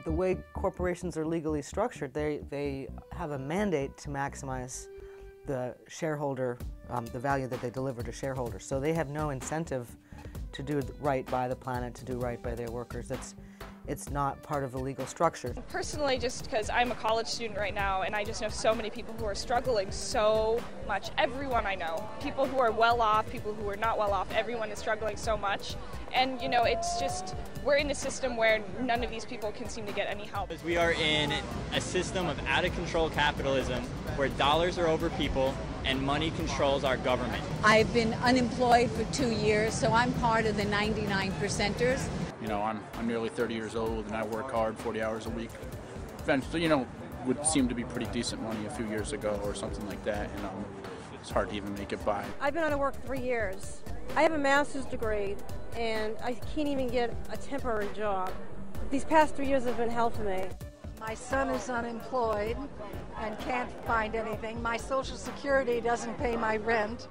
The way corporations are legally structured, they have a mandate to maximize the shareholder, the value that they deliver to shareholders. So they have no incentive to do right by the planet, to do right by their workers. It's not part of the legal structure. Personally, just because I'm a college student right now, and I just know so many people who are struggling so much. Everyone I know, people who are well off, people who are not well off, everyone is struggling so much. And you know, it's just, we're in a system where none of these people can seem to get any help. We are in a system of out of control capitalism where dollars are over people and money controls our government. I've been unemployed for 2 years, so I'm part of the 99 percenters. You know, I'm nearly 30 years old and I work hard 40 hours a week. Eventually, you know, would seem to be pretty decent money a few years ago or something like that, and it's hard to even make it by. I've been out of work 3 years. I have a master's degree and I can't even get a temporary job. These past 3 years have been hell for me. My son is unemployed and can't find anything. My Social Security doesn't pay my rent.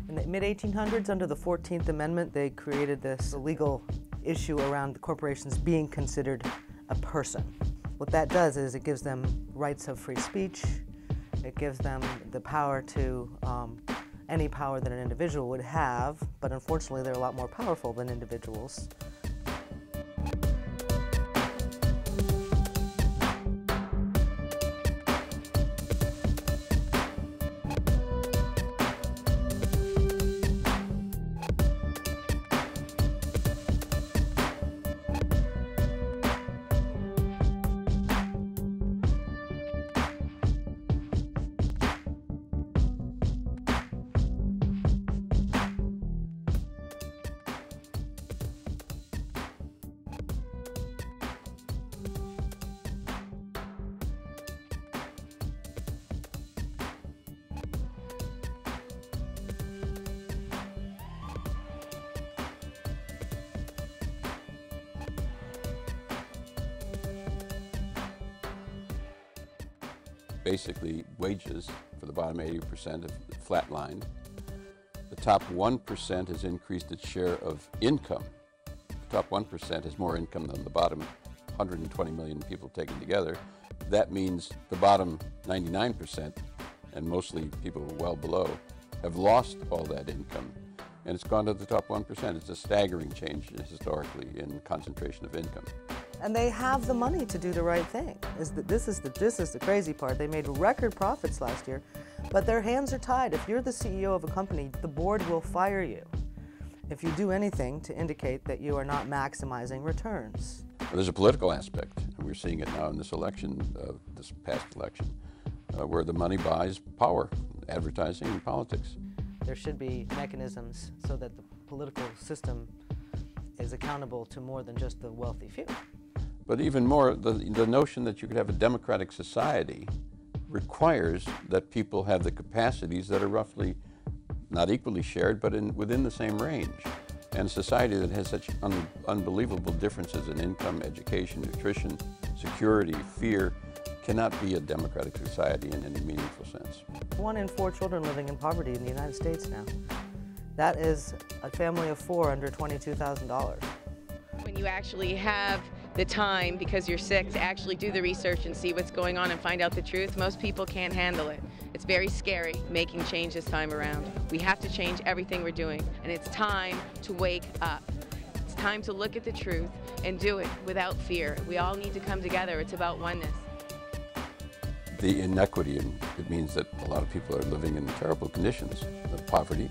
In the mid-1800s, under the 14th Amendment, they created this legal issue around the corporations being considered a person. What that does is it gives them rights of free speech. It gives them the power to, any power that an individual would have, but unfortunately they're a lot more powerful than individuals. Basically, wages for the bottom 80% have flatlined. The top 1% has increased its share of income. The top 1% has more income than the bottom 120 million people taken together. That means the bottom 99%, and mostly people well below, have lost all that income, and it's gone to the top 1%. It's a staggering change historically in concentration of income. And they have the money to do the right thing. This is the crazy part. They made record profits last year, but their hands are tied. If you're the CEO of a company, the board will fire you if you do anything to indicate that you are not maximizing returns. Well, there's a political aspect, and we're seeing it now in this election, this past election, where the money buys power, advertising and politics. There should be mechanisms so that the political system is accountable to more than just the wealthy few. But even more, the notion that you could have a democratic society requires that people have the capacities that are roughly, not equally shared, but within the same range. And a society that has such unbelievable differences in income, education, nutrition, security, fear, cannot be a democratic society in any meaningful sense. 1 in 4 children living in poverty in the United States now. That is a family of 4 under $22,000. When you actually have the time, because you're sick, to actually do the research and see what's going on and find out the truth, most people can't handle it. It's very scary making change this time around. We have to change everything we're doing, and it's time to wake up. It's time to look at the truth and do it without fear. We all need to come together. It's about oneness. The inequity, it means that a lot of people are living in terrible conditions of poverty,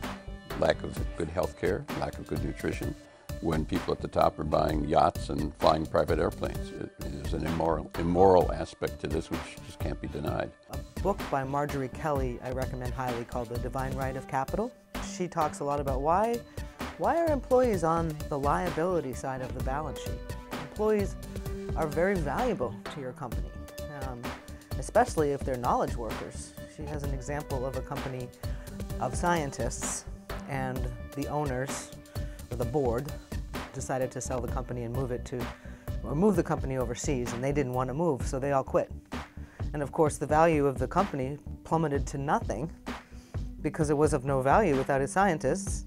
lack of good health care, lack of good nutrition, when people at the top are buying yachts and flying private airplanes. There's an immoral aspect to this which just can't be denied. A book by Marjorie Kelly I recommend highly called The Divine Right of Capital. She talks a lot about why are employees on the liability side of the balance sheet. Employees are very valuable to your company, especially if they're knowledge workers. She has an example of a company of scientists, and the owners, or the board, decided to sell the company and move it to or move the company overseas, and they didn't want to move, so they all quit. And of course, the value of the company plummeted to nothing because it was of no value without its scientists.